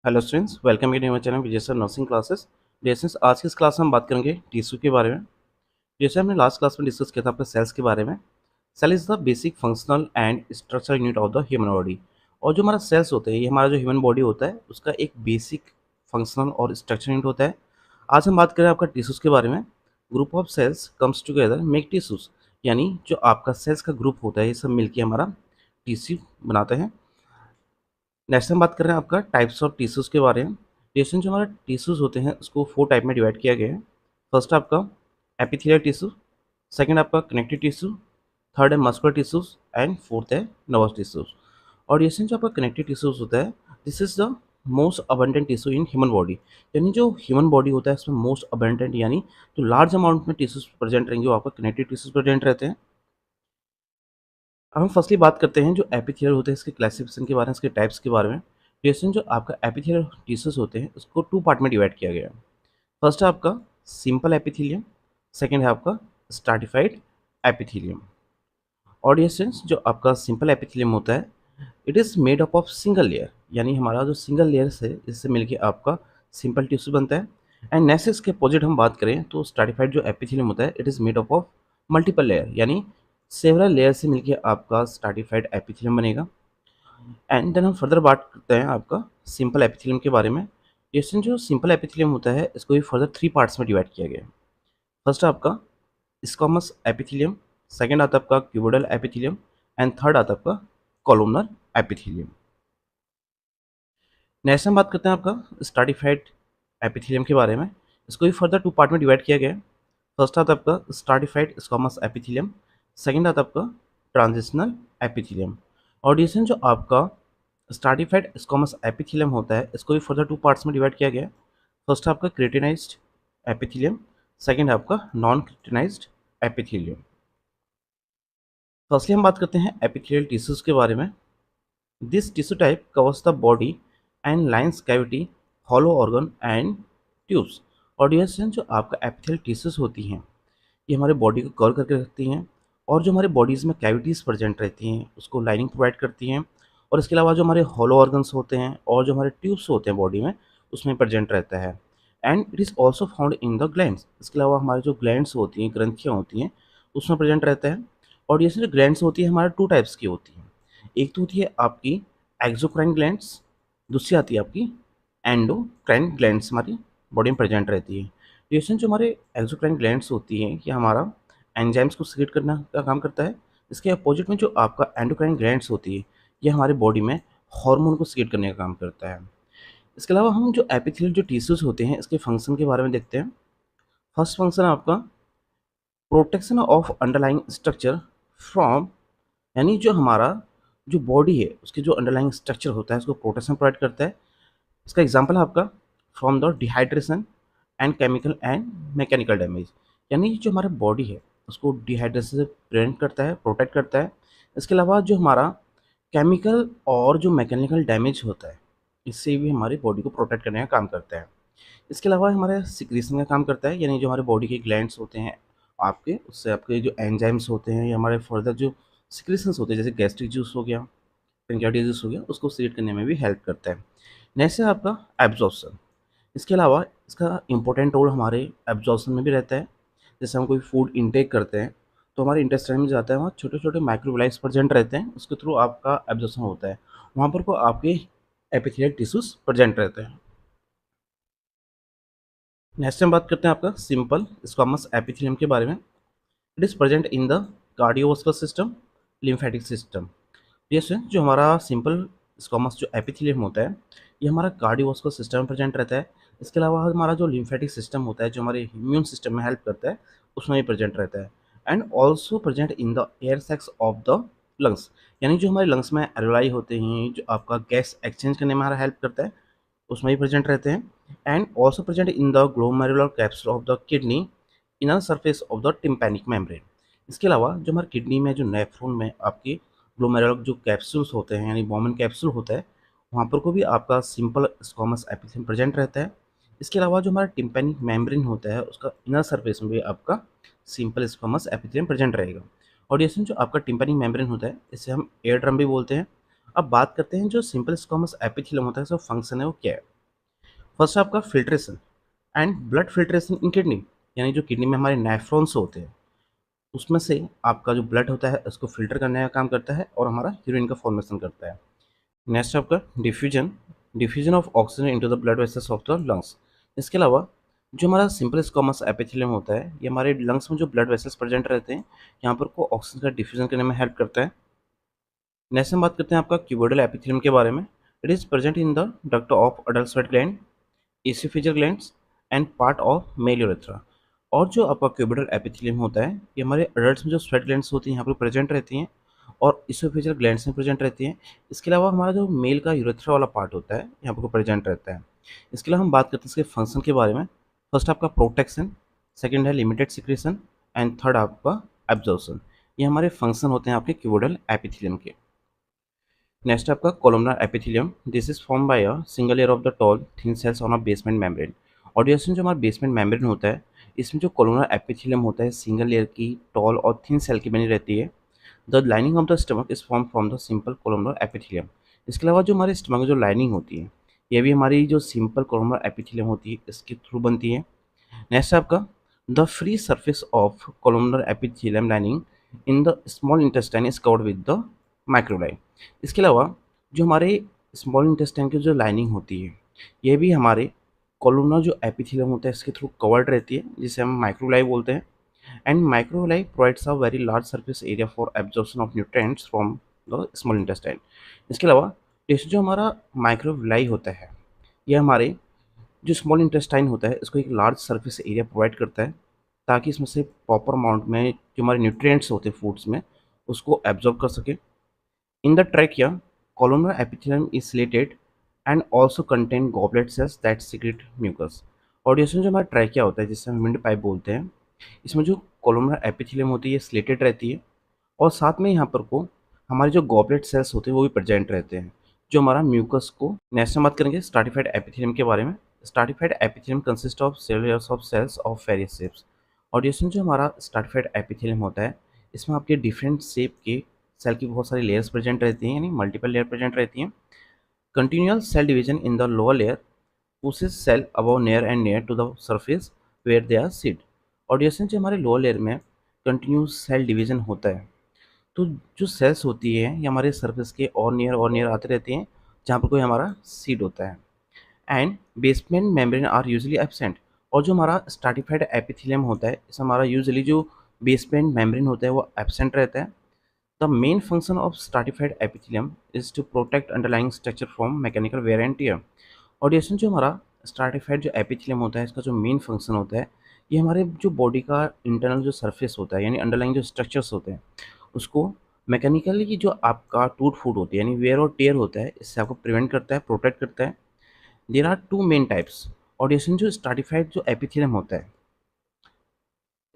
Hello students, welcome you new channel Vijay sir nursing classes. Students, आज की इस class में हम बात करेंगे टिश्यू के बारे में। जैसे हमने लास्ट क्लास में डिस्कस किया था आपके सेल्स के बारे में। Cell is the basic functional and structural unit of the human body. और जो हमारा सेल्स होते हैं, ये हमारा जो ह्यूमन बॉडी होता है उसका एक बेसिक फंक्शनल और स्ट्रक्चरल यूनिट होता है। आज हम बात करें आपका टिश्यूज के बारे में। Group of sales comes together make tissues, यानी जो आपका सेल्स का ग्रुप होता है ये सब मिलकर हमारा टिश्यू बनाते हैं। नेक्स्ट हम बात कर रहे हैं आपका टाइप्स ऑफ टिश्यूज के बारे में। टिश्यू जो हमारा टिश्यूज होते हैं उसको 4 टाइप में डिवाइड किया गया है। फर्स्ट आपका एपिथेलियल टिश्यू, सेकंड आपका कनेक्टिव टिश्यू, थर्ड है मस्कुलर टिश्यूज एंड फोर्थ है नर्वस टिश्यूज। और ये जो आपका कनेक्टिव टिश्यूज होता है, this is the most abundant tissue in human body. यानी जो ह्यूमन बॉडी होता है उसमें मोस्ट अबंडेंट यानी जो लार्ज अमाउंट में टिश्यूज प्रेजेंट रहेंगे वो आपका कनेक्टिव टिश्यूज प्रेजेंट रहते हैं। अब हम फर्स्टली बात करते हैं जो एपिथेलियल होते हैं इसके क्लासिफिकेशन के बारे में, इसके टाइप्स के बारे में। जैसे जो आपका एपिथेलियल टिश्यूज होते हैं उसको 2 पार्ट में डिवाइड किया गया है। फर्स्ट है आपका सिंपल एपिथेलियम, सेकंड है आपका स्ट्रैटिफाइड एपिथेलियम। और ये सेंस जो आपका सिंपल एपिथेलियम होता है, it is made up of single layer, यानी हमारा जो सिंगल लेयर है इससे मिलके आपका सिंपल टिश्यू बनता है। एंड नेक्स्ट इसके अपोजिट हम बात करें तो स्ट्रैटिफाइड जो एपिथेलियम होता है, it is made up of multiple layer, यानी सेवरल लेयर से मिलके आपका स्ट्रैटिफाइड एपिथेलियम बनेगा। एंड देन हम फर्दर बात करते हैं आपका सिंपल एपिथेलियम के बारे में। जैसे जो सिंपल एपिथेलियम होता है इसको भी फर्दर 3 पार्ट्स में डिवाइड किया गया है। फर्स्ट आपका स्क्वामस एपिथेलियम, सेकंड आता है आपका क्यूबोइडल एपिथेलियम एंड थर्ड आता है आपका कॉलमनर एपिथेलियम। नेक्स्ट हम बात करते हैं आपका स्ट्रैटिफाइड एपिथेलियम के बारे में। इसको भी फर्दर 2 पार्ट में डिवाइड किया गया है। फर्स्ट आता है आपका स्ट्रैटिफाइड स्क्वामस एपिथेलियम, सेकंड आता है आपका ट्रांजिशनल एपिथेलियम। और डिवीजन जो आपका स्ट्रैटिफाइड स्क्वामस एपिथेलियम होता है इसको भी फर्दर 2 पार्ट्स में डिवाइड किया गया है। फर्स्ट आपका क्रेटिनाइज्ड एपिथेलियम, सेकंड है आपका नॉन क्रेटिनाइज्ड एपिथेलियम। फर्स्टली हम बात करते हैं एपिथेलियल टिश्यूज के बारे में। This tissue type covers the body and lines cavity, hollow organ and tubes. और ये जो आपका एपिथेलियल टिश्यूज होती हैं ये हमारे बॉडी को कवर करके रखती हैं, और जो हमारे बॉडीज़ में कैविटीज़ प्रेजेंट रहती हैं उसको लाइनिंग प्रोवाइड करती हैं। और इसके अलावा जो हमारे हॉलो ऑर्गन्स होते हैं और जो हमारे ट्यूब्स होते हैं बॉडी में उसमें प्रेजेंट रहता है। And it is also found in the glands. इसके अलावा हमारी जो ग्लैंड्स होती हैं, ग्रंथियाँ होती हैं, उसमें प्रेजेंट रहता है। और ये जो ग्लैंड्स होती है हमारे 2 टाइप्स की होती हैं। एक तो होती है आपकी एक्सोक्राइन ग्लैंड्स, दूसरी आती है आपकी एंडोक्राइन ग्लैंड्स, हमारी बॉडी में प्रेजेंट रहती है। रिएक्शन जो हमारे एक्सोक्राइन ग्लैंड्स होती हैं ये हमारा एंजाइम्स को सीक्रेट करना का काम करता है। इसके अपोजिट में जो आपका एंडोक्राइन ग्लैंड्स होती है ये हमारे बॉडी में हार्मोन को सीक्रेट करने का काम करता है। इसके अलावा हम जो एपिथेलियल जो टिश्यूज होते हैं इसके फंक्शन के बारे में देखते हैं। फर्स्ट फंक्शन है आपका protection of underlying structure from, यानी जो हमारा जो बॉडी है उसके जो अंडरलाइंग स्ट्रक्चर होता है उसको प्रोटेक्शन प्रोवाइड करता है। इसका एग्जाम्पल है आपका from the dehydration and chemical and mechanical damage, यानी जो हमारा बॉडी है उसको डिहाइड्रेशन से प्रिवेंट करता है, प्रोटेक्ट करता है। इसके अलावा जो हमारा केमिकल और जो मैकेनिकल डैमेज होता है इससे भी हमारी बॉडी को प्रोटेक्ट करने का काम करता है। इसके अलावा हमारे सिक्रीशन का काम करता है, यानी जो हमारे बॉडी के ग्लैंड्स होते हैं आपके, उससे आपके जो एंजाइम्स होते हैं या हमारे फर्दर जो सिक्रीशंस होते हैं जैसे गैस्ट्रिक जूस हो गया, पेनक्रियाटिस जूस हो गया, उसको सीक्रेट करने में भी हेल्प करता है। नेक्स्ट है आपका एब्जॉर्प्शन। इसके अलावा इसका इम्पोर्टेंट रोल हमारे एब्जॉर्प्शन में भी रहता है। जैसे हम कोई फूड इंटेक करते हैं तो हमारे इंटेस्टाइन में जाता है, वहाँ छोटे छोटे माइक्रोब्लाइट्स प्रेजेंट रहते हैं, उसके थ्रू आपका एब्जॉर्प्शन होता है। वहाँ पर को आपके एपिथेलियल टिश्यूज प्रेजेंट रहते हैं। नेक्स्ट हम बात करते हैं आपका सिंपल स्क्वामस एपिथेलियम के बारे में। It is present in the cardiovascular system, lymphatic system. जैसे जो हमारा सिंपल स्क्वामस जो एपिथेलियम होता है ये हमारा कार्डियोवास्कुलर सिस्टम में प्रेजेंट रहता है। इसके अलावा हमारा जो लिम्फेटिक सिस्टम होता है जो हमारे इम्यून सिस्टम में हेल्प करता है उसमें भी प्रेजेंट रहता है। And also present in the air sacs of the lungs, यानी जो हमारे लंग्स में एरोलाई होते हैं जो आपका गैस एक्सचेंज करने में हमारा हेल्प करता है उसमें भी प्रेजेंट रहते हैं। And also present in the glomerular capsule of the kidney, inner surface of the tympanic membrane. इसके अलावा जो हमारे किडनी में जो नेफ्रॉन में आपकी ग्लोमेरुलर जो कैप्सूल्स होते हैं यानी बॉमन कैप्सूल होता है वहाँ पर को भी आपका सिंपल स्क्वामस एपिथेलियम प्रेजेंट रहता है। इसके अलावा जो हमारा टिम्पैनिक मेम्ब्रेन होता है उसका इनर सरफेस में भी आपका सिंपल स्क्वामस एपिथेलियम प्रेजेंट रहेगा। और ये जो आपका टिम्पैनिक मेम्ब्रेन होता है इसे हम एयर ड्रम भी बोलते हैं। अब बात करते हैं जो सिंपल स्क्वामस एपिथेलियम होता है, इसका फंक्शन है वो क्या है। फर्स्ट आपका filtration and blood filtration in kidney, यानी जो किडनी में हमारे नेफ्रॉन्स होते हैं उसमें से आपका जो ब्लड होता है उसको फिल्टर करने का काम करता है और हमारा यूरिन का फॉर्मेशन करता है। नेक्स्ट आपका diffusion, diffusion of oxygen into the blood vessels of the lungs. इसके अलावा जो हमारा सिंपल स्क्वामस एपिथेलियम होता है ये हमारे लंग्स में जो ब्लड वेसल्स प्रेजेंट रहते हैं यहाँ पर को ऑक्सीजन का डिफ्यूजन करने में हेल्प करता है। नेक्स्ट हम बात करते हैं आपका क्यूबोइडल एपिथेलियम के बारे में। It is present in the duct of adult sweat gland, oesophageal glands and part of male urethra. और जो आपका क्यूबोइडल एपिथेलियम होता है ये हमारे अडल्ट्स में जो स्वेट ग्लैंड्स होती हैं यहाँ पर प्रेजेंट रहती हैं और इसोफेजियल ग्लैंड्स में प्रेजेंट रहती हैं। इसके अलावा हमारा जो मेल का यूरेथ्रा वाला पार्ट होता है यहाँ पर प्रेजेंट रहता है। इसके अलावा हम बात करते हैं इसके फंक्शन के बारे में। फर्स्ट आपका प्रोटेक्शन, सेकंड है लिमिटेड सिक्रेशन एंड थर्ड आपका एब्जॉर्प्शन। ये हमारे फंक्शन होते हैं आपके क्यूबोइडल एपिथेलियम के। नेक्स्ट आपका columnar epithelium, this is form by a single layer of the tall thin cells on a basement membrane. और जो हमारा बेसमेंट मेम्ब्रेन होता है इसमें जो कोलुमनर एपिथेलियम होता है सिंगल लेयर की टॉल और थिन सेल की बनी रहती है। The lining of the stomach is form from the simple columnar epithelium. इसके अलावा जो हमारे स्टमक में जो लाइनिंग होती है ये भी हमारी जो सिंपल कोलुमनर एपिथेलियम होती है इसके थ्रू बनती है। नेक्स्ट आपका the free surface of columnar epithelium lining in the small intestine is covered with the microvilli. इसके अलावा जो हमारे स्मॉल इंटेस्टाइन की जो लाइनिंग होती है ये भी हमारे कोलुमनर जो एपिथेलियम होता है इसके थ्रू कवर्ड रहती है जिसे हम माइक्रोलाई बोलते हैं। And microvilli provides a very large surface area for absorption of nutrients from the small intestine. इसके अलावा जो हमारा माइक्रोलाई होता है ये हमारे जो स्मॉल इंटेस्टाइन होता है इसको एक लार्ज सरफेस एरिया प्रोवाइड करता है ताकि इसमें से प्रॉपर अमाउंट में जो हमारे न्यूट्रिएंट्स होते हैं फूड्स में उसको एब्जॉर्ब कर सके। In the trachea columnar epithelium is slated and also contain goblet cells that secrete mucus। और ये जो हमारा ट्रैकिया होता है जिससे हम विंड पाइप बोलते हैं इसमें जो कोलुमनर एपिथेलियम होती है ये स्लेटेड रहती है और साथ में यहाँ पर को हमारे जो गॉबलेट सेल्स होते हैं वो भी प्रेजेंट रहते हैं जो हमारा म्यूकस को। नेक्स्ट हम बात करेंगे स्ट्राटिफाइड एपिथेलियम के बारे में। Stratified epithelium consist of several layers of cells of various shapes. और ये जो हमारा स्ट्राटिफाइड एपिथेलियम होता है इसमें आपके डिफरेंट शेप के सेल की बहुत सारी लेयर्स प्रेजेंट रहती हैं यानी मल्टीपल लेयर प्रेजेंट रहती हैं। Continual cell division in the lower layer pushes cell above near and near to the surface where they are seed। और जैसे जो हमारे लोअर लेयर में कंटिन्यूस सेल डिवीजन होता है तो जो सेल्स होती है ये हमारे सरफेस के और नियर आते रहते हैं जहाँ पर कोई हमारा सीड होता है। And basement membrane are usually absent. और जो हमारा स्ट्राटिफाइड एपिथेलियम होता है इसमें हमारा यूजुअली जो बेसमेंट मेम्ब्रेन होता है वो एब्सेंट रहता है। The main function of stratified epithelium is to protect underlying structure from mechanical wear and tear। और ये जो हमारा स्ट्राटिफाइड जो एपिथेलियम होता है इसका जो मेन फंक्शन होता है ये हमारे जो बॉडी का इंटरनल जो सरफेस होता है यानी अंडरलाइंग जो स्ट्रक्चर्स होते हैं उसको मैकेनिकली जो आपका टूट फूट होती है यानी वेयर और टेयर होता है इससे आपको प्रिवेंट करता है, प्रोटेक्ट करता है। There are two main types. और ये जो स्ट्राटिफाइड जो एपिथेलियम होता है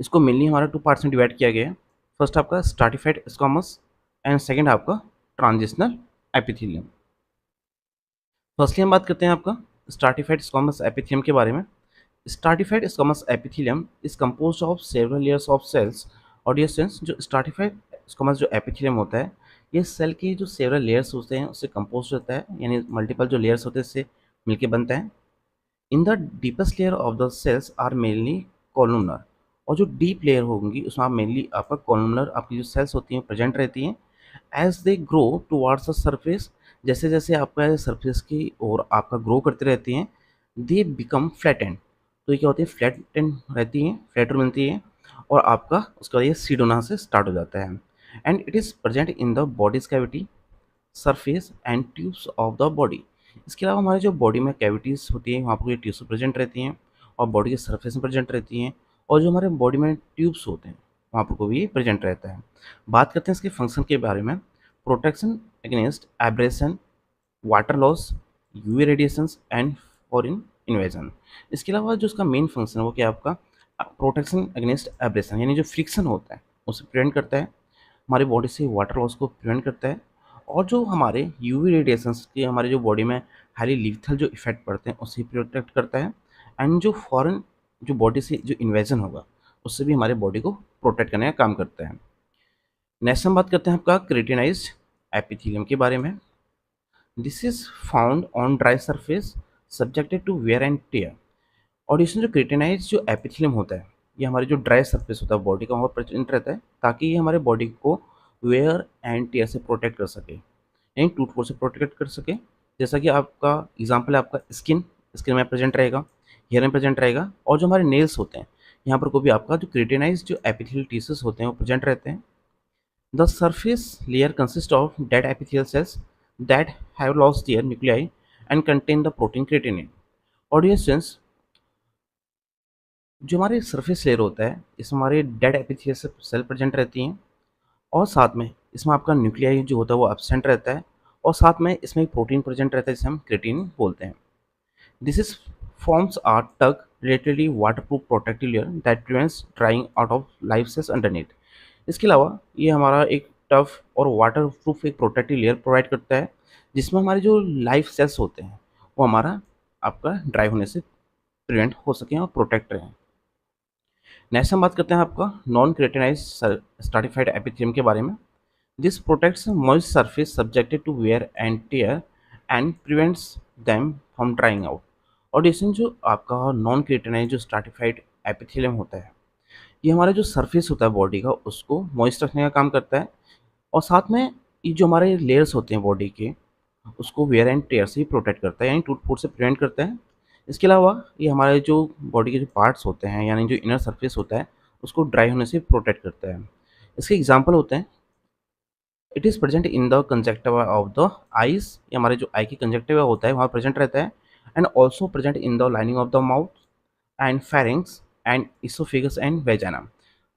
इसको मेनली हमारा टू पार्ट्स में डिवाइड किया गया है। फर्स्ट आपका स्ट्राटिफाइड स्क्वामस एंड सेकंड आपका ट्रांजिशनल एपिथेलियम। फर्स्टली हम बात करते हैं आपका स्ट्राटिफाइड स्क्वामस एपिथेलियम के बारे में। Stratified squamous epithelium is composed of several layers of cells. और ये सेल्स जो स्ट्राटिफाइड स्क्वामस जो एपिथेलियम होता है ये सेल के जो सेवरल लेयर्स होते हैं उससे कंपोज होता है यानी मल्टीपल जो लेयर्स होते हैं इससे मिलके बनता है। In the deepest layer of the cells are mainly columnar. और जो डीप लेयर होंगी उसमें आप मेनली आपका कॉलमनर आपकी जो सेल्स होती हैं प्रेजेंट रहती हैं। As they grow towards the surface, जैसे जैसे आपका सरफेस की ओर आपका ग्रो करते रहती हैं दे बिकम फ्लैटेंड। तो ये क्या होती है फ्लैटेंड रहती हैं, फ्लैटर बनती है और आपका उसका ये सीड होना से स्टार्ट हो जाता है। And it is present in the bodies cavity, surface and tubes of the body. इसके अलावा हमारे जो बॉडी में कैविटीज़ होती हैं वहाँ पर ये ट्यूब्स प्रेजेंट रहती हैं और बॉडी के सरफेस में प्रेजेंट रहती हैं और जो हमारे बॉडी में ट्यूब्स होते हैं वहाँ पर को भी ये प्रेजेंट रहता है। बात करते हैं इसके फंक्शन के बारे में। Protection against abrasion, water loss, UV radiations and foreign invasion. इसके अलावा जो इसका मेन फंक्शन है वो क्या है आपका प्रोटेक्शन अगेंस्ट एब्रेशन यानी जो फ्रिक्शन होता है उसे प्रिवेंट करता है, हमारी बॉडी से वाटर लॉस को प्रिवेंट करता है और जो हमारे यूवी रेडिएशंस के हमारे जो बॉडी में हाईली लीथल जो इफेक्ट पड़ते हैं उससे प्रोटेक्ट करता है। एंड जो फॉरेन जो बॉडी से जो इन्वेजन होगा उससे भी हमारे बॉडी को प्रोटेक्ट करने का काम करता है। नेक्स्ट हम बात करते हैं आपका क्रेटिनाइज्ड एपिथेलियम के बारे में। This is found on dry surface subjected to wear and tear. और इसमें जो क्रिटिनाइज जो एपिथेलियम होता है, ये हमारी जो ड्राई सरफेस होता है बॉडी का, वहाँ प्रेजेंट रहता है ताकि ये हमारे बॉडी को वेयर एंड टेयर से प्रोटेक्ट कर सके, यानी टूट फूट से प्रोटेक्ट कर सके। जैसा कि आपका एग्जांपल है आपका स्किन, स्किन में प्रेजेंट रहेगा, हेयर में प्रेजेंट रहेगा, और जो हमारे नेल्स होते हैं यहाँ पर को भी आपका जो क्रिटिनाइज जो एपिथेलियल टिश्यूज होते हैं वो प्रेजेंट रहते हैं। The surface layer consist of dead epithelial cells that have lost their nuclei and contain the protein creatinine. और ये सेंस जो हमारे सरफेस लेयर होता है इसमें हमारे डेड एपिथेलियल सेल प्रेजेंट रहती हैं, और साथ में इसमें आपका न्यूक्लियाई जो होता है वो एब्सेंट रहता है, और साथ में इसमें एक प्रोटीन प्रेजेंट रहता है जिसे हम क्रिएटिनिन बोलते हैं। This is forms a tug relatively waterproof protective layer that prevents drying out of live cells underneath। इसके अलावा ये हमारा एक टफ और वाटर प्रूफ एक प्रोटेक्टिव लेयर प्रोवाइड करता है जिसमें हमारे जो लाइफ सेल्स होते हैं वो हमारा आपका ड्राई होने से प्रिवेंट हो सकें और प्रोटेक्ट रहें। नेक्स्ट हम बात करते हैं आपका नॉन क्रेटिनाइज स्ट्राटिफाइड एपिथेलियम के बारे में। This protects moist surface subjected to wear and tear and prevents them from drying out. और इसमें जो आपका नॉन क्रेटिनाइज जो स्ट्राटिफाइड एपिथेलियम होता है ये हमारा जो सरफेस होता है बॉडी का उसको मॉइस्ट रखने का काम करता है, और साथ में ये जो हमारे लेयर्स होते हैं बॉडी के उसको वेयर एंड टेयर से ही प्रोटेक्ट करता है, यानी टूट फूट से प्रिवेंट करता है। इसके अलावा ये हमारे जो बॉडी के जो पार्ट्स होते हैं यानी जो इनर सरफेस होता है उसको ड्राई होने से प्रोटेक्ट करता है। इसके एग्जाम्पल होते हैं, it is present in the conjunctiva of the eyes, ये हमारे जो आई की कंजक्टिवा होता है वहाँ प्रेजेंट रहता है, and also present in the lining of the mouth and pharynx and oesophagus and वेजाना।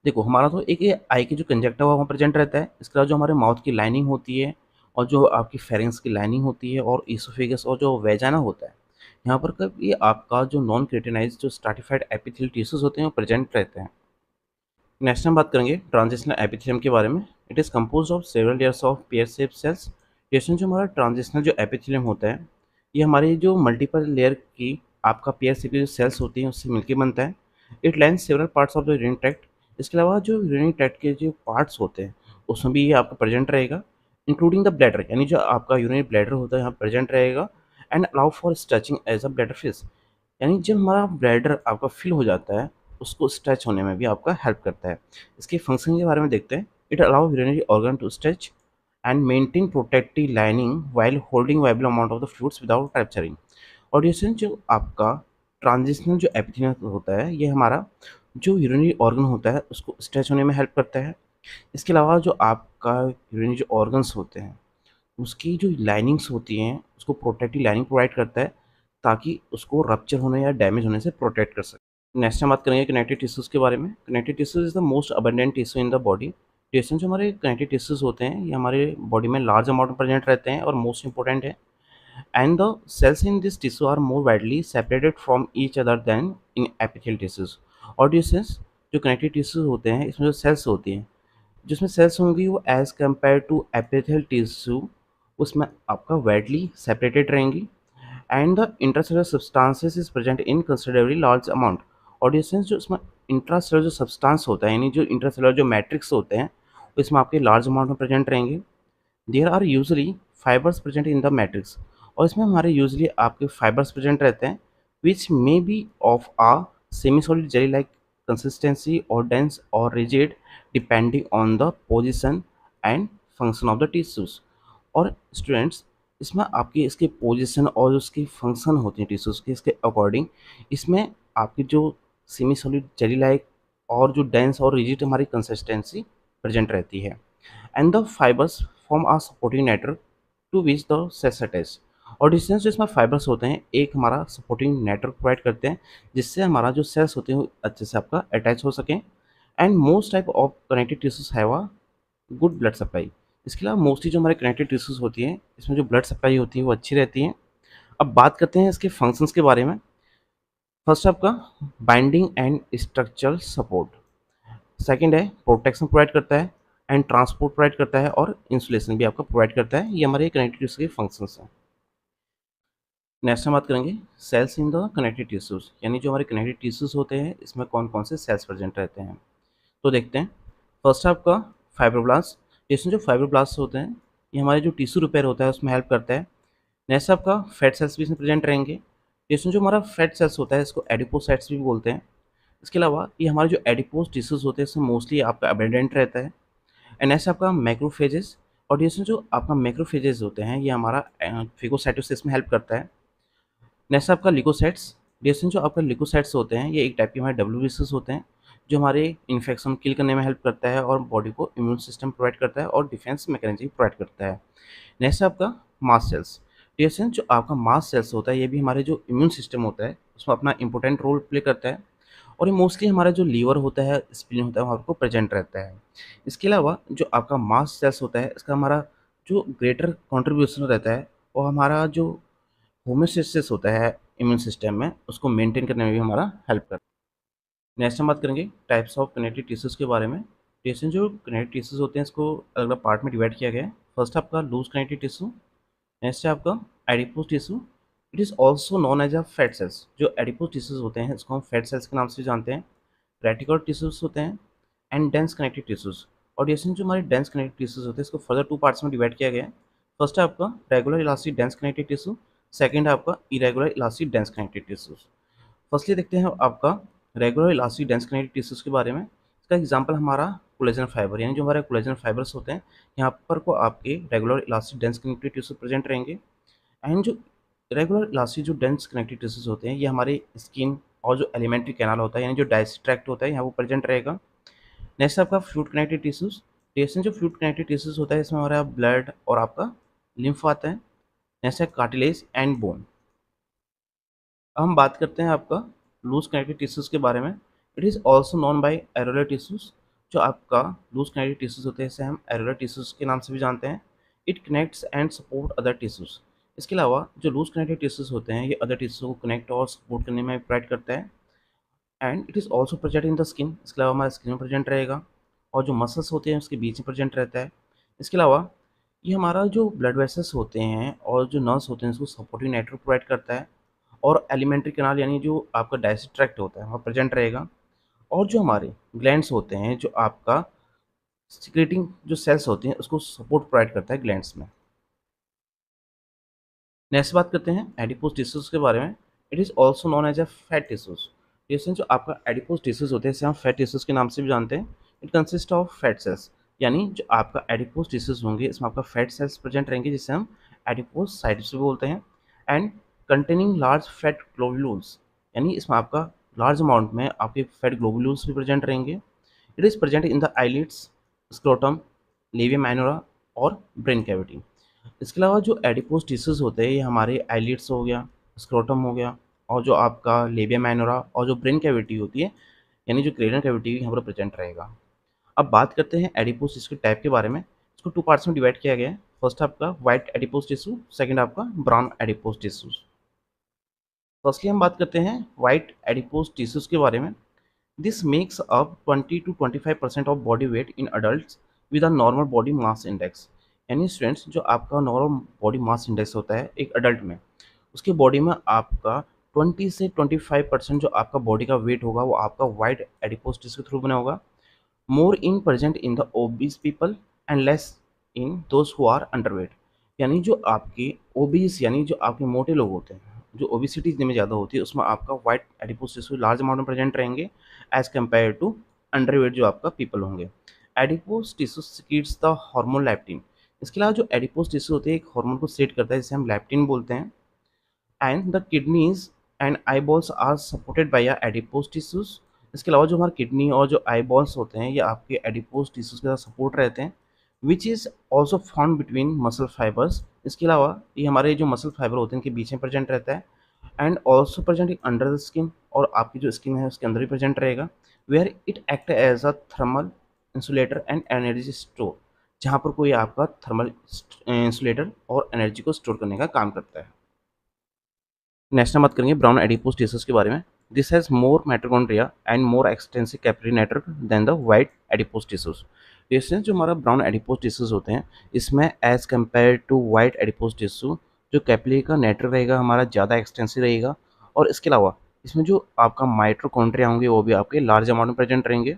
देखो हमारा तो एक ये आई की जो कंजक्टिवा वहाँ प्रेजेंट रहता है, इसके अलावा जो हमारे माउथ की लाइनिंग होती है और जो आपकी फेरिंग्स की लाइनिंग होती है और इसोफेगस और जो वेजाना होता है यहाँ पर कब ये आपका जो नॉन क्रिटिनाइज जो स्ट्राटिफाइड एपिथेलियल टिश्यूज होते हैं वो प्रेजेंट रहते हैं। नेक्स्ट हम बात करेंगे ट्रांजिशनल एपिथेलियम के बारे में। It is compose of several layers of pear shape cells. जैसे जो हमारा ट्रांजिशनल जो एपिथेलियम होता है ये हमारी जो मल्टीपल लेयर की आपका पेयर शेप की जो सेल्स होती हैं उससे मिलकर बनता है। It lines several parts of the urine tract. इसके अलावा जो यूरिन ट्रैक्ट के जो पार्ट्स होते हैं उसमें भी ये आपका प्रेजेंट रहेगा, इंक्लूडिंग द ब्लैडर, यानी जो आपका यूरिन ब्लैडर होता है यहाँ प्रेजेंट रहेगा, and allow for stretching as a bladder fills, यानी जब हमारा ब्लैडर आपका फिल हो जाता है उसको स्ट्रेच होने में भी आपका हेल्प करता है। इसके फंक्शन के बारे में देखते हैं। It allow urinary organ to stretch and maintain protective lining while holding viable amount of the fluids without rupturing. और ये जो आपका ट्रांजिशनल जो एपिथेलियम होता है ये हमारा जो यूरिनरी ऑर्गन होता है उसको स्ट्रेच होने में हेल्प करता है। इसके अलावा जो आपका यूरिनरी जो ऑर्गन्स होते हैं उसकी जो लाइनिंग्स होती हैं उसको प्रोटेक्टिव लाइनिंग प्रोवाइड करता है ताकि उसको रप्चर होने या डैमेज होने से प्रोटेक्ट कर सके। नेक्स्ट हम बात करेंगे कनेक्टिव टिश्यूज़ के बारे में। Connective tissues is the most abundant tissue in the body. Tissue जो हमारे कनेक्टिव टिश्यूज होते हैं ये हमारे बॉडी में लार्ज अमाउंट में प्रेजेंट रहते हैं और मोस्ट इंपॉर्टेंट है, and the cells in this tissue are more widely separated from each other than in epithelial tissues. और डिस्टेंस जो कनेक्टिव टिश्यूज होते हैं इसमें जो सेल्स होती हैं जिसमें सेल्स होंगी वो as compare to epithelial tissue उसमें आपका वाइडली सेपरेटेड रहेंगी, and the intracellular substances is present in considerably large amount. और डिस्टेंस जो इसमें इंट्रासेलुलर जो सब्सटेंस होता है यानी जो इंट्रासेलुलर जो मैट्रिक्स होते हैं इसमें आपके लार्ज अमाउंट में प्रेजेंट रहेंगे। There are usually fibres present in the matrix, और इसमें हमारे यूजली आपके फाइबर्स प्रेजेंट रहते हैं which may be of a semi solid jelly like consistency और डेंस और rigid depending on the position and function of the tissues. और students इसमें आपकी इसके पोजीशन और उसकी फंक्शन होती है टिश्यूज़ की इसके अकॉर्डिंग इसमें आपकी जो सेमी सॉलिड जेली लाइक और जो डेंस और रिजिड हमारी कंसिस्टेंसी प्रेजेंट रहती है, and the fibres form a supporting network to which the cells attach. और डिस्टेंस जो इसमें फाइबर्स होते हैं एक हमारा सपोर्टिंग नेटवर्क प्रोवाइड करते हैं जिससे हमारा जो सेल्स होते हैं वो अच्छे से आपका अटैच हो सकें, and most type of connective tissues have a good blood supply. इसके अलावा मोस्टली जो हमारे कनेक्टिव टिश्यूज होती हैं इसमें जो ब्लड सप्लाई होती है वो अच्छी रहती हैं। अब बात करते हैं इसके फंक्शंस के बारे में। फर्स्ट आपका binding and structural support, second है प्रोटेक्शन प्रोवाइड करता है एंड ट्रांसपोर्ट प्रोवाइड करता है और इंसुलेशन भी आपका प्रोवाइड करता है। ये हमारे कनेक्टिव टिश्यू के फंक्शंस हैं। नेक्स्ट हम बात करेंगे cells in the connective tissues, यानी जो हमारे कनेक्टिव टिश्यूज होते हैं इसमें कौन कौन से सेल्स प्रेजेंट रहते हैं तो देखते हैं। फर्स्ट आपका फाइब्रोब्लास्ट। इसमें जो फाइब्रोब्लास्ट होते हैं ये हमारे जो टिश्यू रिपेयर होता है उसमें हेल्प करता है। नेक्स्ट आपका फैट सेल्स भी इसमें प्रेजेंट रहेंगे। इसमें जो हमारा फैट सेल्स होता है इसको एडिपोसाइट्स भी बोलते हैं। इसके अलावा ये हमारे जो एडिपोज टिश्यूज होते हैं इसमें मोस्टली आपका अबेंडेंट रहता है। एंड नेक्स्ट आपका मैक्रोफेजेस, और इसमें जो आपका मैक्रोफेजेस होते हैं ये हमारा फेगोसाइटोसिस में हेल्प करता है। नेक्स्ट आपका लिकोसाइट्स, इसमें जो आपका लिकोसाइट्स होते हैं ये एक टाइप के हमारे डब्ल्यूबीसीज होते हैं जो हमारे इन्फेक्शन किल करने में हेल्प करता है और बॉडी को इम्यून सिस्टम प्रोवाइड करता है और डिफेंस मैकेनिज्म प्रोवाइड करता है। नेक्स्ट आपका मास सेल्स, डिएसएन जो आपका मास सेल्स होता है ये भी हमारे जो इम्यून सिस्टम होता है उसमें अपना इंपॉर्टेंट रोल प्ले करता है और ये मोस्टली हमारा जो लीवर होता है, स्प्लीन होता है वहाँ आपको प्रेजेंट रहता है। इसके अलावा जो आपका मास सेल्स होता है इसका हमारा जो ग्रेटर कंट्रीब्यूशन रहता है वो हमारा जो होम्योस्टेसिस होता है इम्यून सिस्टम में उसको मेंटेन करने में भी हमारा हेल्प करता है। नेक्स्ट हम बात करेंगे टाइप्स ऑफ कनेक्टिव टिश्यूज़ के बारे में। टिश्यू जो कनेक्टिव टिश्यूज़ होते हैं इसको अलग अलग पार्ट में डिवाइड किया गया है। फर्स्ट आपका लूज कनेक्टिव टिश्यू, नेक्स्ट है आपका adipose tissue, it is also known as a fat cells. जो एडिपोज टिश्यूज़ होते हैं इसको हम फैट सेल्स के नाम से जानते हैं। रेटिकुलर टिश्यूज़ होते हैं एंड डेंस कनेक्टिव टिश्यूज़। और इसमें जो हमारे डेंस कनेक्टिव टिश्यूज़ होते हैं इसको फर्दर टू पार्ट्स में डिवाइड किया गया है। फर्स्ट है आपका regular elastic dense connective tissue, second है आपका irregular elastic dense connective tissues. Firstly देखते हैं आपका regular elastic dense connective tissues के बारे में। इसका एग्जांपल हमारा कोलेजन फाइबर, यानी जो हमारे कोलेजन फाइबर्स होते हैं यहाँ पर को आपके regular elastic dense connective tissue present रहेंगे। एंड जो रेगुलर इलास्टिक जो डेंस कनेक्टिव टिश्यूज़ होते हैं ये हमारे स्किन और जो एलिमेंट्री कैनाल होता है यानी जो डाइजेस्टिव ट्रैक्ट होता है यहाँ वो प्रेजेंट रहेगा। नेक्स्ट आपका फ्लूइड कनेक्टिव टिश्यूज़, इसमें जो फ्लूइड कनेक्टिव टिश्यूज़ होता है इसमें हमारा ब्लड और आपका लिम्फ आता है। नेक्स्ट है कार्टिलेज एंड बोन। अब हम बात करते हैं आपका लूज कनेक्टिव टिश्यूज़ के बारे में। It is also known by areolar tissues. जो आपका लूज कनेक्टिव टिश्यूज़ होते हैं इसे हम एरोलर टिश्यूज़ के नाम से भी जानते हैं। It connects and support other tissues. इसके अलावा जो लूज कनेक्टिव टिश्यूज़ होते हैं ये अदर टिश्यू को कनेक्ट और सपोर्ट करने में प्रोवाइड करता है। And it is also present in the skin. इसके अलावा हमारा स्किन में प्रेजेंट रहेगा और जो मसल्स होते हैं उसके बीच में प्रेजेंट रहता है। इसके अलावा ये हमारा जो ब्लड वेसल्स होते हैं और जो नर्व्स होते हैं उसको सपोर्टिंग नेटवर्क प्रोवाइड करता है। और एलिमेंट्री कैनाल यानी जो आपका डाइजेस्टिव ट्रैक्ट होता है वहाँ प्रेजेंट रहेगा। और जो हमारे ग्लैंड्स होते हैं जो आपका सिक्रेटिंग जो सेल्स होती हैं उसको सपोर्ट प्रोवाइड करता है ग्लैंड्स में। नेक्स्ट बात करते हैं एडिपोज टिश्यूज़ के बारे में। It is also known as a fat tissues. इसमें जो आपका एडिपोज टिश्यूज़ होते हैं इसे हम फैट टिश्यूज़ के नाम से भी जानते हैं। It consist of fat cells, यानी जो आपका एडिपोज टिश्यूज़ होंगे इसमें आपका फैट सेल्स प्रेजेंट रहेंगे जिसे हम एडिपोज साइट्स भी बोलते हैं। And containing large fat globules, यानी इसमें आपका लार्ज अमाउंट में आपके फैट ग्लोबुल्स भी प्रेजेंट रहेंगे। It is present in the eyelids, scrotum, labia minora और ब्रेन कैविटी। इसके अलावा जो एडिपोज टिश्यूज़ होते हैं ये हमारे आईलिड्स हो गया, स्क्रोटम हो गया और जो आपका लेबिया माइनोरा और जो ब्रेन कैविटी होती है यानी जो क्रेनियल कैविटी यहाँ पर प्रेजेंट रहेगा। अब बात करते हैं एडिपोज टिश्यू के टाइप के बारे में। इसको टू पार्ट्स में डिवाइड किया गया है। फर्स्ट आपका व्हाइट एडिपोज टिश्यू, सेकंड आपका ब्राउन एडिपोज टिश्यूज। फर्स्टली हम बात करते हैं व्हाइट एडिपोज टिश्यूज के बारे में। This makes up 20 to 25% of body weight in adults with a normal body mass index. यानी स्टूडेंट्स जो आपका नॉर्मल बॉडी मास इंडेक्स होता है एक अडल्ट में, उसके बॉडी में आपका 20 से 25% जो आपका बॉडी का वेट होगा वो आपका वाइट एडिपोज टिश्यू के थ्रू बना होगा। More in present in the obese people and less in those who are underweight. यानी जो आपके ओबीस यानी जो आपके मोटे लोग होते हैं, जो ओबिसिटी जिनमें ज़्यादा होती है उसमें आपका white adipose tissue large amount में प्रेजेंट रहेंगे एज कम्पेयर टू अंडरवेट जो आपका पीपल होंगे। Adipose tissue secretes the hormone leptin. इसके अलावा जो एडिपोज टिश्यू होते हैं एक हार्मोन को सेट करता है जिसे हम लैप्टिन बोलते हैं। And the kidneys and eyeballs are supported by adipose tissues. इसके अलावा जो हमारे किडनी और जो आई बॉल्स होते हैं ये आपके एडिपोज टिश्यूज के साथ सपोर्ट रहते हैं which is also found between muscle fibres. इसके अलावा ये हमारे जो मसल फाइबर होते हैं इनके बीच में प्रेजेंट रहता है and also present under the skin, और आपकी जो स्किन है उसके अंदर भी प्रेजेंट रहेगा। Where it act as a thermal insulator and energy store, जहाँ पर कोई आपका थर्मल इंसुलेटर और एनर्जी को स्टोर करने का काम करता है। नेक्स्ट हम बात करेंगे ब्राउन एडिपोज टिश्यूज के बारे में। This has more mitochondria and more extensive capillary network than the white adipose tissues. इसमें जो हमारा ब्राउन एडिपोज टिश्यूज होते हैं इसमें as compare to white adipose tissue जो कैपिलरी का नेटवर्क रहेगा हमारा ज़्यादा एक्सटेंसिव रहेगा। और इसके अलावा इसमें जो आपका माइटोकॉन्ड्रिया होंगे वो भी आपके लार्ज अमाउंट में प्रेजेंट रहेंगे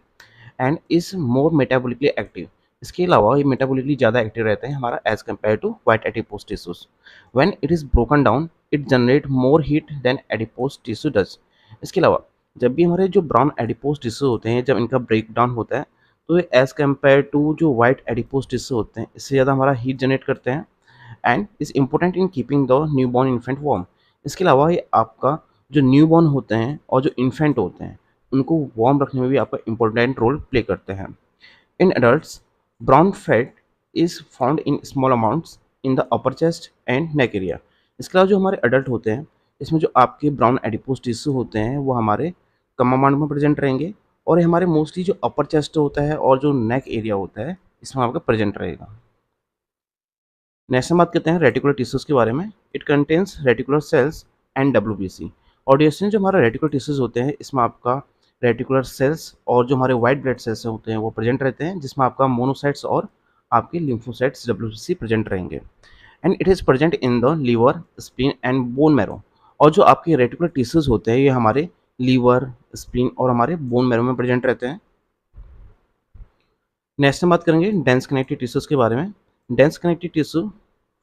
and is more metabolically active. इसके अलावा ये मेटाबॉलिकली ज़्यादा एक्टिव रहते हैं हमारा as compare to white adipose tissues. When it is broken down it generate more heat than adipose tissue does. इसके अलावा जब भी हमारे जो ब्राउन एडिपोज टिश्यू होते हैं, जब इनका ब्रेक डाउन होता है तो ये एज कम्पेयर टू जो वाइट एडिपोज टिश्यू होते हैं इससे ज़्यादा हमारा हीट जनरेट करते हैं and is important in keeping the new born infant warm. इसके अलावा ये आपका जो न्यू बॉर्न होते हैं और जो इन्फेंट होते हैं उनको वार्म रखने में भी आपका इम्पोर्टेंट रोल प्ले करते हैं। In adults, brown fat is found in small amounts in the upper chest and neck area। इसके अलावा जो हमारे अडल्ट होते हैं इसमें जो आपके ब्राउन एडिपोज टिश्यू होते हैं वो हमारे कम अमाउंट में प्रेजेंट रहेंगे और ये हमारे मोस्टली जो अपर चेस्ट होता है और जो नेक एरिया होता है इसमें आपका प्रेजेंट रहेगा। नेक्स्ट हम बात करते हैं रेटिकुलर टिश्यूज़ के बारे में। It contains reticular cells and WBC. और डिएसएन जो हमारा रेटिकुलर टिश्यूज़ होते हैं इसमें आपका रेटिकुलर सेल्स और जो हमारे वाइट ब्लड सेल्स होते हैं वो प्रेजेंट रहते हैं, जिसमें आपका मोनोसाइट्स और आपके लिम्फोसाइट्स डब्ल्यूबीसी प्रेजेंट रहेंगे। And it is present in the liver, spleen and bone marrow. और जो आपके रेटिकुलर टिश्यूज़ होते हैं ये हमारे लीवर, स्प्लीन और हमारे बोन मैरो में प्रेजेंट रहते हैं। नेक्स्ट हम बात करेंगे डेंस कनेक्टिव टिश्यूज़ के बारे में। Dense connective tissue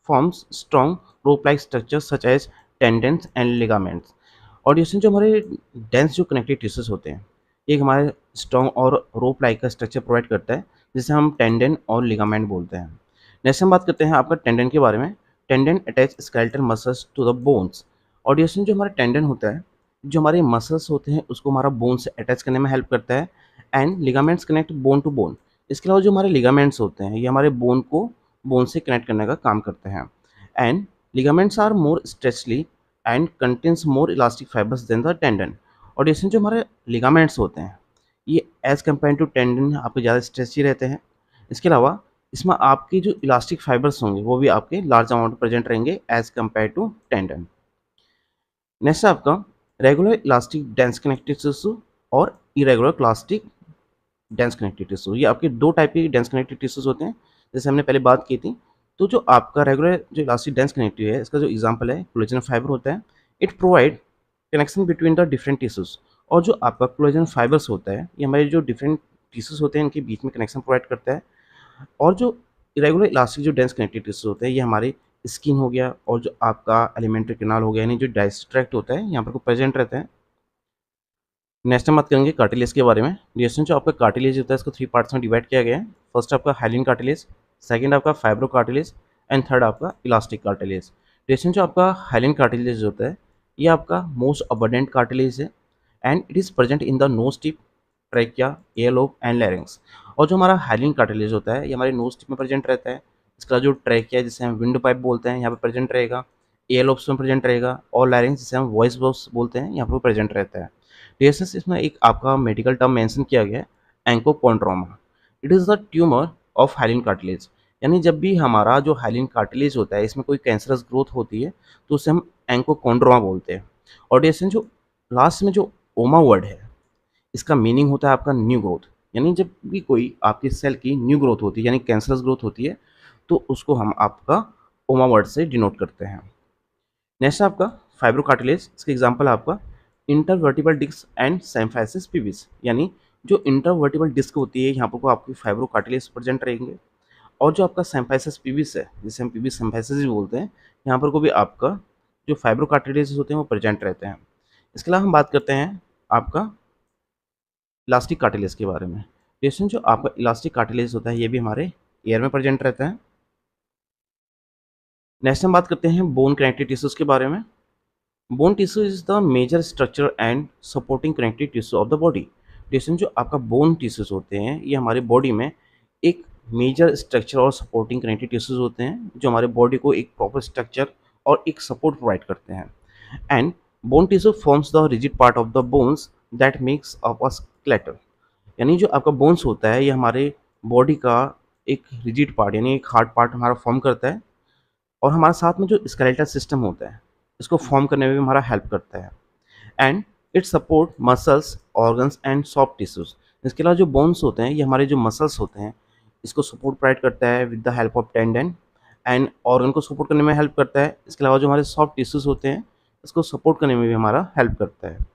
forms strong rope like structures such as tendons and ligaments. और इसमें जो हमारे डेंस जो कनेक्टिव टिश्यूज़ होते हैं एक हमारे स्ट्रॉन्ग और रोप लाइक का स्ट्रक्चर प्रोवाइड करता है जिसे हम टेंडन और लिगामेंट बोलते हैं। नेक्स्ट हम बात करते हैं आपका टेंडन के बारे में। Tendon attach skeletal muscles to the bones. और इसमें जो हमारा टेंडन होता है जो हमारे मसल्स होते हैं उसको हमारा बोन से अटैच करने में हेल्प करता है। And ligaments connect bone to bone. इसके अलावा जो हमारे लिगामेंट्स होते हैं ये हमारे बोन को बोन से कनेक्ट करने का काम करते हैं। And ligaments are more stretchy and contains more elastic fibres than the tendon. और इसमें जो हमारे लिगामेंट्स होते हैं ये एज कम्पेयर टू टेंडन आपके ज़्यादा स्ट्रेची रहते हैं। इसके अलावा इसमें आपके जो इलास्टिक फाइबर्स होंगे वो भी आपके लार्ज अमाउंट प्रेजेंट रहेंगे as compare to tendon. Next है आपका regular elastic dense connective tissue और irregular elastic dense connective tissue. ये आपके दो टाइप के डेंस कनेक्टिव टिश्यूज होते हैं जैसे हमने पहले बात की थी। तो जो आपका रेगुलर जो इलास्टिक डेंस कनेक्टिव है इसका जो एग्जांपल है कोलेजन फाइबर होता है। It provide connection between the different tissues. और जो आपका कोलेजन फाइबर्स होता है ये हमारे जो डिफरेंट टिश्यूज होते हैं इनके बीच में कनेक्शन प्रोवाइड करता है। और जो इरेगुलर इलास्टिक जो डेंस कनेक्टिव टिश्यूज होते हैं ये हमारे स्किन हो गया और जो आपका एलिमेंट्री कैनाल हो गया यानी जो डाइजेस्टिव ट्रैक्ट होता है यहाँ पर प्रेजेंट रहता है। नेक्स्ट हम बात करेंगे कार्टिलेज के बारे में। डिएसएन जो आपका कार्टिलेज होता है इसको 3 पार्ट्स में डिवाइड किया गया है। फर्स्ट आपका हाइलिन कार्टिलेज, सेकंड आपका फाइब्रो कार्टिलेज एंड थर्ड आपका इलास्टिक कार्टिलेज। डिएसएन जो आपका हाइलिन कार्टिलेज होता है ये आपका मोस्ट अबंडेंट कार्टिलेज है and it is present in the nose tip, trachea, air lobe and larynx. और जो हमारा हाइलिन कार्टिलेज होता है ये हमारे नोज टिप में प्रेजेंट रहता है। इसका जो ट्रैकिया जिसे हम विंड पाइप बोलते हैं यहाँ पर प्रेजेंट रहेगा, एयर लोब्स में प्रेजेंट रहेगा और लैरिंक्स जिसे हम वॉइस बॉक्स बोलते हैं यहाँ पर प्रेजेंट रहता है। डिएसएस इसमें एक आपका मेडिकल टर्म मेंशन किया गया है enchondroma. It is the tumour of hyaline cartilage. यानी जब भी हमारा जो हाइलिन कार्टिलेज होता है इसमें कोई कैंसरस ग्रोथ होती है तो उसे हम एंकोकॉन्ड्रोमा बोलते हैं। और डिएसएन जो लास्ट में जो ओमा वर्ड है इसका मीनिंग होता है आपका न्यू ग्रोथ। यानी जब भी कोई आपकी सेल की न्यू ग्रोथ होती है यानी कैंसरस ग्रोथ होती है तो उसको हम आपका ओमा वर्ड से डिनोट करते हैं। नेक्स्ट आपका फाइब्रोकार्टिलेज। इसका एग्जांपल आपका इंटरवर्टिबल डिस्क एंड सिम्फाइसिस पीविस। यानी जो इंटरवर्टिबल डिस्क होती है यहाँ पर को आपकी फाइब्रोकार्टिलेज प्रेजेंट रहेंगे और जो आपका सिम्फाइसिस पीविस है जिसे हम पीविस सिम्फाइसिस भी बोलते हैं यहाँ पर को भी आपका जो फाइब्रोकार्टिलेज होते हैं वो प्रेजेंट रहते हैं। इसके अलावा हम बात करते हैं आपका इलास्टिक कार्टिलेज के बारे में। पेशेंट जो आपका इलास्टिक कार्टिलेज होता है ये भी हमारे एयर में प्रेजेंट रहता है। नेक्स्ट हम बात करते हैं बोन कनेक्टिव टिश्यूज के बारे में। Bone tissue is the major structure and supporting connective tissue of the body. Patient जो आपका बोन टिश्यूज होते हैं ये हमारे बॉडी में एक मेजर स्ट्रक्चर और सपोर्टिंग कनेक्टिव टिश्यूज होते हैं जो हमारे बॉडी को एक प्रॉपर स्ट्रक्चर और एक सपोर्ट प्रोवाइड करते हैं। And bone tissue forms the rigid part of the bones that makes up a skeleton. यानी जो आपका बोन्स होता है ये हमारे बॉडी का एक रिजिड पार्ट यानी एक हार्ड पार्ट हमारा फॉर्म करता है और हमारे साथ में जो स्केलेटल सिस्टम होता है इसको फॉर्म करने में भी हमारा हेल्प करता है। And it support muscles, organs and soft tissues. इसके अलावा जो बोन्स होते हैं ये हमारे जो मसल्स होते हैं इसको सपोर्ट प्रोवाइड करता है with the help of tendon and organ को सपोर्ट करने में हेल्प करता है। इसके अलावा जो हमारे सॉफ्ट टिश्यूज होते हैं इसको सपोर्ट करने में भी हमारा हेल्प करता है।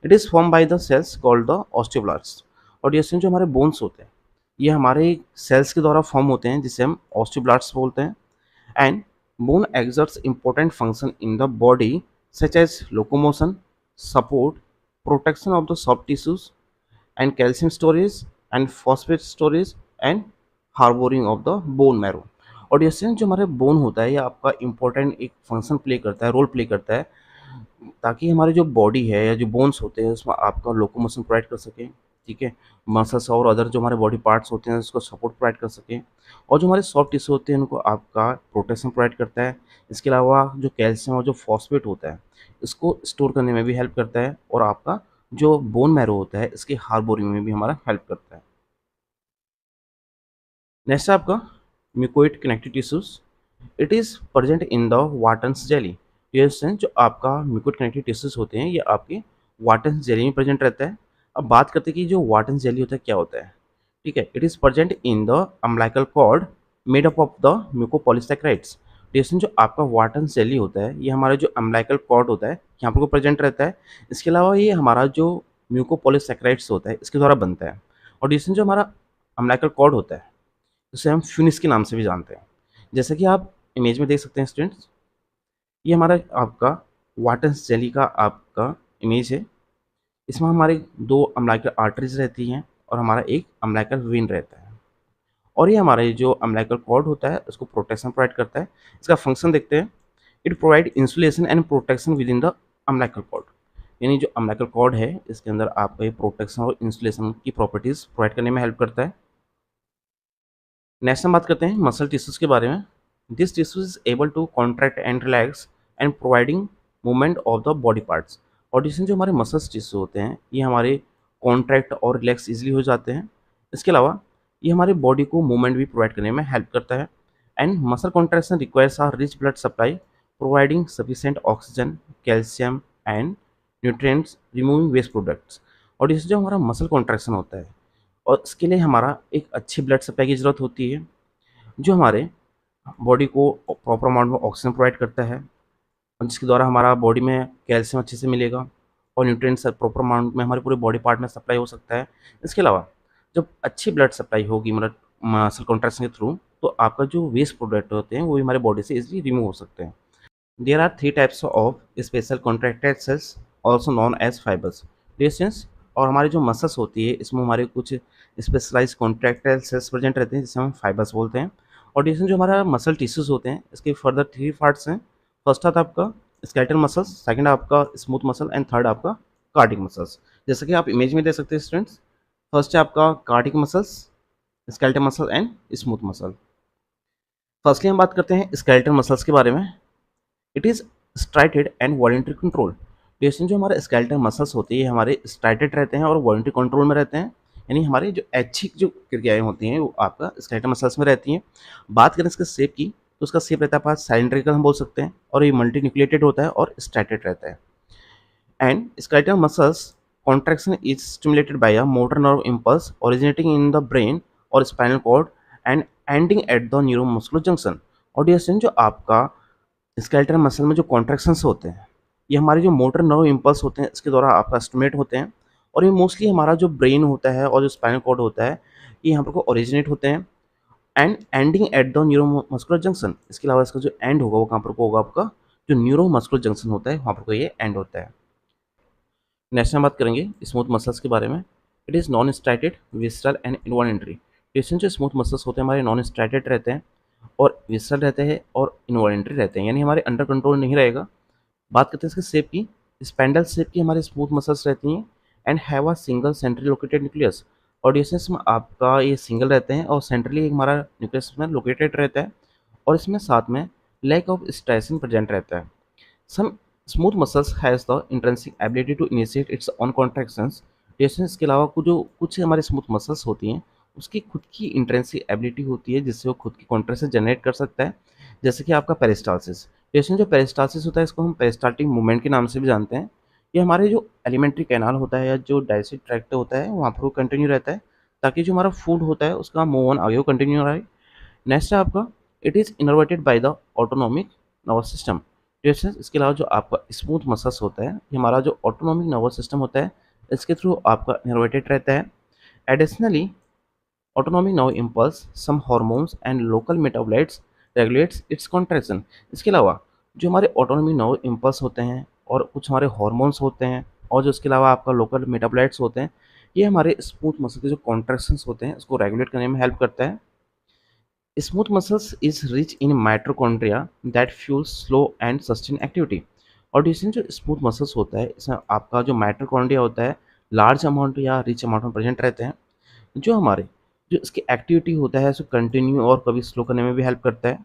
It is form by the cells called the osteoblast. और ये जो हमारे बोन्स होते हैं ये हमारे सेल्स के द्वारा फॉर्म होते हैं जिसे हम ऑस्टियोब्लास्ट्स बोलते हैं। And bone exerts important function in the body such as locomotion, support, protection of the soft tissues, and calcium storage and phosphate storage and harboring of the bone marrow। और जैसे जो हमारे बोन होता है ये आपका इम्पोर्टेंट एक function play करता है, रोल प्ले करता है, ताकि हमारी जो बॉडी है या जो बोन्स होते हैं उसमें आपका लोकोमोशन प्रोवाइड कर सके, ठीक है, मसल्स और अदर जो हमारे बॉडी पार्ट्स होते हैं उसको सपोर्ट प्रोवाइड कर सके, और जो हमारे सॉफ्ट टिश्यू होते हैं उनको आपका प्रोटेक्शन प्रोवाइड करता है। इसके अलावा जो कैल्शियम और जो फॉस्फेट होता है इसको स्टोर करने में भी हेल्प करता है, और आपका जो बोन मैरो होता है इसके हार्बोरिंग में भी हमारा हेल्प करता है। नेक्स्ट है आपका mucoid connective tissues. It is present in the Wharton's jelly. ये जो आपका म्यूकोइड कनेक्टिव टिश्यूज होते हैं ये आपके वाटन्स जेली में प्रेजेंट रहता है। अब बात करते हैं कि जो वाटन्स जेली होता है क्या होता है, ठीक है। It is present in the umbilical cord made up of the mucopolysaccharides. जो आपका वाटन्स जेली होता है ये हमारा जो अम्बिलिकल कॉर्ड होता है यहाँ पर प्रेजेंट रहता है। इसके अलावा ये हमारा जो म्यूकोपॉलीसैकेराइड्स होता है इसके द्वारा बनता है। और डिस्टेंस जो हमारा अम्बिलिकल कॉर्ड होता है जिसे हम फ्यूनिस के नाम से भी जानते हैं। जैसे कि आप इमेज में देख सकते हैं स्टूडेंट्स, ये हमारा आपका वाटन्स जेली का आपका इमेज है। इसमें हमारे दो अम्बिलिकल आर्टरीज रहती हैं और हमारा एक अम्बिलिकल वेन रहता है, और ये हमारे जो अम्बिलिकल कॉर्ड होता है उसको प्रोटेक्शन प्रोवाइड करता है। इसका फंक्शन देखते हैं। It provide insulation and protection within the umbilical cord. यानी जो अम्बिलिकल कॉर्ड है इसके अंदर आपका ये प्रोटेक्शन और इंसुलेशन की प्रॉपर्टीज प्रोवाइड करने में हेल्प करता है। नेक्स्ट हम बात करते हैं मसल टिश्यूज के बारे में। This tissues is able to contract and relax and providing movement of the body parts. और जिसमें जो हमारे मसल्स टिश्यू होते हैं ये हमारे कॉन्ट्रैक्ट और रिलैक्स इजीली हो जाते हैं। इसके अलावा ये हमारे बॉडी को मूवमेंट भी प्रोवाइड करने में हेल्प करता है। And muscle contraction requires are rich blood supply providing sufficient oxygen, calcium and nutrients, removing waste products. और इससे जो हमारा मसल कॉन्ट्रैक्शन होता है और इसके लिए हमारा एक अच्छी ब्लड सप्लाई की ज़रूरत होती है जो हमारे बॉडी को प्रॉपर अमाउंट में ऑक्सीजन प्रोवाइड करता है, और जिसके द्वारा हमारा बॉडी में कैल्शियम अच्छे से मिलेगा और न्यूट्रिएंट्स प्रॉपर अमाउंट में हमारे पूरे बॉडी पार्ट में सप्लाई हो सकता है। इसके अलावा जब अच्छी ब्लड सप्लाई होगी मतलब मसल कॉन्ट्रैक्शन के थ्रू तो आपका जो वेस्ट प्रोडक्ट होते हैं वो भी हमारे बॉडी से इजीली रिमूव हो सकते हैं। There are three types of special contracted cells also known as fibres. Distance और हमारी जो मसल्स होती है इसमें हमारे कुछ स्पेशलाइज कॉन्ट्रैक्टाइल सेल्स प्रेजेंट रहते हैं जिसे हम फाइबर्स बोलते हैं। और डिस्टेंस जो हमारा मसल टिश्यूज होते हैं इसके फर्दर थ्री पार्ट्स हैं। फर्स्ट आता आपका स्केलेटल मसल्स, सेकंड आपका स्मूथ मसल एंड थर्ड आपका कार्डिक मसल्स। जैसे कि आप इमेज में देख सकते हैं स्टूडेंट्स, फर्स्ट है आपका cardiac muscles, skeletal muscle and smooth muscle. Firstly हम बात करते हैं स्केलेटल मसल्स के बारे में। It is striated and voluntary control. Distance जो हमारे स्केलेटल मसल्स होते हैं ये हमारे स्ट्राइटेड रहते हैं और वॉलेंट्री कंट्रोल में रहते हैं। यानी हमारी जो ऐच्छिक जो क्रियाएं होती हैं वो आपका स्केलेटल मसल्स में रहती हैं। बात करें इसके शेप की तो उसका शेप रहता है पास सिलेंड्रिकल हम बोल सकते हैं, और ये मल्टी न्यूक्लिएटेड होता है और स्ट्राइटेड रहता है। And skeletal muscles contraction is stimulated by a motor nerve impulse originating in the brain or spinal cord and ending at the neuromuscular junction। और ये जो आपका स्केलेटल मसल में जो कॉन्ट्रैक्शंस होते हैं ये हमारे जो मोटर नर्व इम्पल्स होते हैं इसके द्वारा आपका स्टिमुलेट होते हैं, और ये मोस्टली हमारा जो ब्रेन होता है और जो स्पाइनल कॉर्ड होता है ये यहाँ पर को ओरिजिनेट होते हैं and ending at the neuromuscular junction. इसके अलावा इसका जो एंड होगा वो कहाँ पर को होगा, आपका जो न्यूरोमस्कुलर जंक्शन होता है वहाँ पर को ये एंड होता है। नेक्स्ट हम बात करेंगे स्मूथ मसल्स के बारे में। It is non striated, visceral and involuntary. जो स्मूथ मसल्स होते हैं हमारे नॉन स्ट्राइटेड रहते हैं और विसरल रहते हैं और इनवॉलेंट्री रहते हैं, यानी हमारे अंडर कंट्रोल नहीं रहेगा। बात करते हैं इसके शेप की, स्पेंडल शेप की हमारे स्मूथ मसल्स रहती हैं and have a single centrally located nucleus. और में आपका ये सिंगल रहते हैं और सेंट्रली हमारा न्यूक्लियस में लोकेटेड रहता है, और इसमें साथ में लैक ऑफ स्ट्राइसिन प्रेजेंट रहता है। Some smooth muscles has the intrinsic ability to initiate its own contractions. जैसे इसके अलावा कुछ हमारे स्मूथ मसल्स होती हैं उसकी खुद की इंट्रिंसिक एबिलिटी होती है जिससे वो खुद की कॉन्ट्रैक्शन जनरेट कर सकता है। जैसे कि आपका पेरिस्टालसिस। जैसे जो पेरिस्टालसिस होता है इसको हम पेरिस्टाल्टिक मूवमेंट के नाम से भी जानते हैं। ये हमारे जो एलिमेंट्री कैनाल होता है या जो डाइजेस्टिव ट्रैक्ट होता है वहाँ पर वो कंटिन्यू रहता है ताकि जो हमारा फूड होता है उसका मूव ऑन आगे वो कंटिन्यू रहे। नेक्स्ट है आपका it is innervated by the autonomic nervous system. जैसे इसके अलावा जो आपका स्मूथ मसल्स होता है ये हमारा जो ऑटोनॉमिक नर्वस सिस्टम होता है इसके थ्रू आपका इनर्वेटेड रहता है। Additionally autonomic nerve impulse some hormones and local metabolites regulates its contraction. इसके अलावा जो हमारे ऑटोनॉमिक नर्व इम्पल्स होते हैं और कुछ हमारे हार्मोन्स होते हैं और जो इसके अलावा आपका लोकल मेटाबोलाइट्स होते हैं, ये हमारे स्मूथ मसल के जो कॉन्ट्रैक्शंस होते हैं उसको रेगुलेट करने में हेल्प करता है। Smooth muscles is rich in mitochondria that fuel slow and sustain activity. और डिसीजन जो स्मूथ मसल्स होता है इसमें आपका जो माइटोकॉन्ड्रिया होता है लार्ज अमाउंट या रिच अमाउंट में प्रेजेंट रहते हैं, जो हमारे जो इसकी एक्टिविटी होता है उसको कंटिन्यू और कभी स्लो करने में भी हेल्प करता है।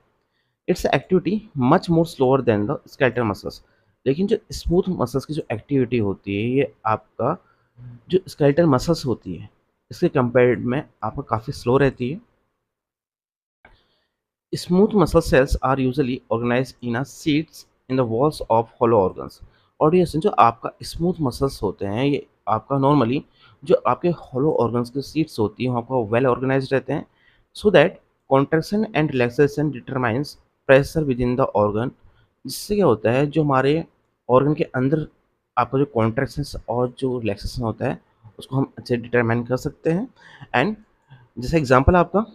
It's activity much more slower then the skeletal muscles. लेकिन जो स्मूथ मसल्स की जो एक्टिविटी होती है ये आपका जो स्केलेटल मसल्स होती है इसके कंपेयर में आपका काफ़ी स्लो रहती है। Smooth muscle cells are usually organized in a sheets in the walls of hollow organs। और ये जो आपका स्मूथ मसल्स होते हैं ये आपका नॉर्मली जो आपके hollow organs के सीट्स होती हैं वो आपका वेल ऑर्गेनाइज्ड रहते हैं, so that contraction and relaxation determines pressure with in the organ. जिससे क्या होता है जो हमारे ऑर्गन के अंदर आपका जो कॉन्ट्रैक्शंस और जो रिलैक्सेशन होता है उसको हम अच्छे डिटरमाइन कर सकते हैं। एंड जैसे एग्जांपल आपका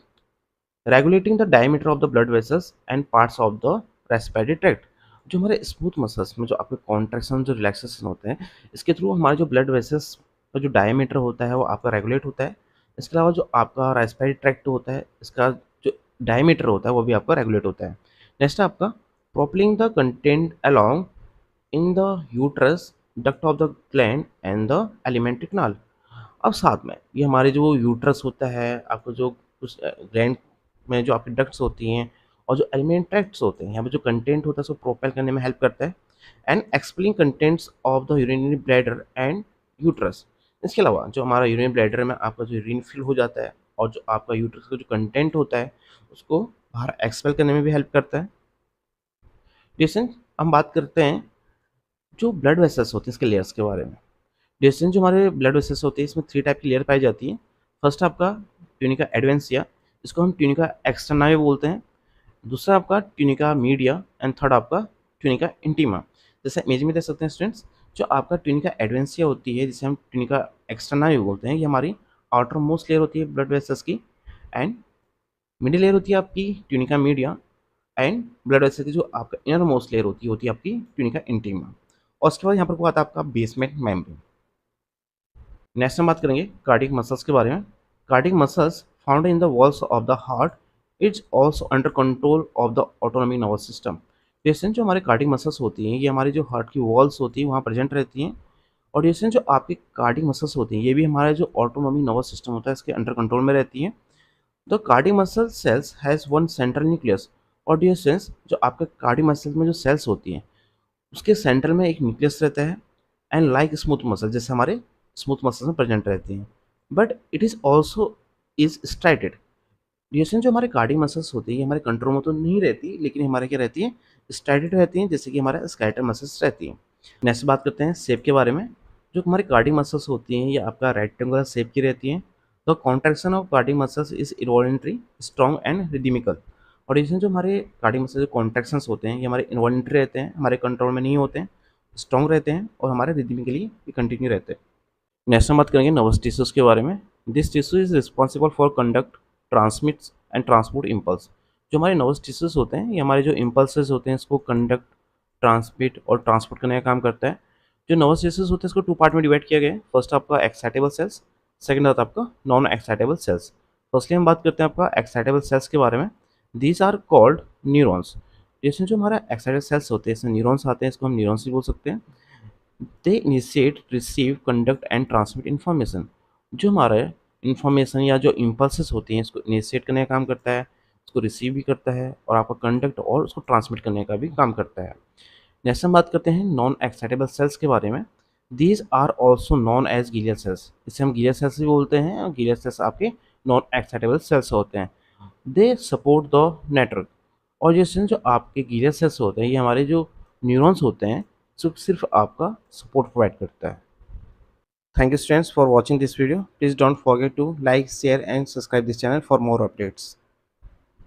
regulating the diameter of the blood vessels and parts of the respiratory tract. जो हमारे स्मूथ मसल्स में जो आपके कॉन्ट्रैक्शन जो रिलैक्सेशन होते हैं इसके थ्रू हमारे जो ब्लड वेसल्स का जो डायमीटर होता है वो आपका रेगुलेट होता है। इसके अलावा जो आपका रेस्पिरेटरी ट्रैक्ट होता है इसका जो डायमीटर होता है वो भी आपका रेगुलेट होता है। नेक्स्ट आपका propelling the content along in the uterus duct of the gland and the alimentary canal. अब साथ में ये हमारे जो यूट्रस होता है आपको जो कुछ ग्लैंड में जो आपकी डक्ट्स होती हैं और जो एलिमेंट ट्रैक्ट्स होते हैं यहाँ पे जो कंटेंट होता है उसको प्रोपेल करने में हेल्प करता है and expelling contents of the urinary bladder and uterus. इसके अलावा जो हमारा यूरिनरी ब्लैडर में आपका जो यूरिन फिल हो जाता है और जो आपका यूट्रस का जो कंटेंट होता है उसको बाहर एक्सपेल करने में भी हेल्प करता है। जैसे हम बात करते हैं जो ब्लड वेसल्स होते हैं इसके लेयर्स के बारे में। जैसे जो हमारे ब्लड वेसल्स होते हैं इसमें 3 टाइप की लेयर पाई जाती है। फर्स्ट आपका ट्यूनिका एडवेंसिया, इसको हम ट्यूनिका एक्सटर्ना भी बोलते हैं। दूसरा आपका ट्यूनिका मीडिया एंड थर्ड आपका ट्यूनिका इंटीमा। जैसे इमेज में देख सकते हैं स्टूडेंट्स, जो आपका ट्यूनिका एडवेंसिया होती है जिसे हम ट्यूनिका एक्सटर्ना भी बोलते हैं, ये हमारी आउटर मोस्ट लेयर होती है ब्लड वेसल्स की। एंड मिडिल लेयर होती है आपकी tunica media and blood vessel की जो आपका इनर मोस्ट लेयर होती है आपकी ट्यूनिका इंटीमा। और उसके बाद यहाँ पर आता है आपका बेसमेंट मेम्ब्रेन। नेक्स्ट हम बात करेंगे कार्डियक मसल्स के बारे में। Cardiac muscles found in the walls of the heart it's also under control of the autonomic nervous system. जैसे जो हमारे कार्डियक मसल्स होती हैं ये हमारी जो हार्ट की वॉल्स होती है वहाँ प्रेजेंट रहती हैं। और जैसे जो आपकी कार्डियक मसल्स होती हैं ये भी हमारा जो ऑटोनॉमिक नर्वस सिस्टम होता है इसके अंडर कंट्रोल में रहती हैं। The cardiac muscle cells has one central nucleus. और डिस्टेंस जो आपके कार्डियक मसल्स में जो सेल्स होती हैं उसके सेंटर में एक न्यूक्लियस रहता है एंड लाइक स्मूथ मसल जैसे हमारे स्मूथ मसल्स में प्रेजेंट रहती हैं, but it is also is striated. Distance जो हमारे कार्डियक मसल्स होती है हमारे कंट्रोल में तो नहीं रहती लेकिन हमारे क्या रहती है स्ट्राइटेड रहती हैं जैसे कि हमारे स्केलेटल मसल्स रहती हैं। नेक्स्ट बात करते हैं शेप के बारे में। जो हमारी कार्डियक मसल्स होती हैं ये आपका रेक्टेंगुलर शेप की रहती हैं। The contraction of cardiac muscles is involuntary strong and rhythmical. और इसमें जो हमारे कार्डियक मसल्स जो कॉन्ट्रैक्शंस होते हैं ये हमारे इन्वॉल्यूंटरी रहते हैं, हमारे कंट्रोल में नहीं होते हैं, स्ट्रॉन्ग रहते हैं और हमारे रिदमिकली ये कंटिन्यू रहते हैं। नेक्स्ट हम बात करेंगे नर्वस टिश्यूज़ के बारे में। This tissue is responsible for conduct transmits and transport impulse. जो हमारे नर्वस टिश्यूज़ होते हैं ये हमारे जो इम्पल्सेस होते हैं इसको कंडक्ट ट्रांसमिट और ट्रांसपोर्ट करने का काम करता है। जो नर्वस टिश्यूज़ होते हैं इसको 2 पार्ट में डिवाइड किया गया है। फर्स्ट आपका एक्साइटेबल सेल्स, सेकंड आता है आपका नॉन एक्साइटेबल सेल्स। फर्स्टली हम बात करते हैं आपका एक्साइटेबल सेल्स के बारे में। These are called neurons. जैसे जो हमारा एक्साइटेड सेल्स होते हैं इसमें न्यूरॉन्स आते हैं, इसको हम न्यूरॉन्स भी बोल सकते हैं। They initiate, receive, conduct and transmit information. जो हमारा इन्फॉर्मेशन या जो इम्पल्सेस होती हैं इसको इनिशिएट करने का काम करता है, उसको रिसीव भी करता है और आपका कंडक्ट और उसको ट्रांसमिट करने का भी काम करता है। नेक्स्ट हम बात करते हैं नॉन एक्साइटेबल सेल्स के बारे में। These are also known as glial cells. इसे हम गीलियर सेल्स भी बोलते हैं और गीलियर सेल्स आपके नॉन एक्साइटेबल सेल्स होते हैं। They support the network. और जैसे जो आपके गीलियर सेल्स होते हैं ये हमारे जो न्यूरॉन्स होते हैं सिर्फ आपका सपोर्ट प्रोवाइड करता है। Thank you students for watching this video. Please don't forget to like, share and subscribe this channel for more updates.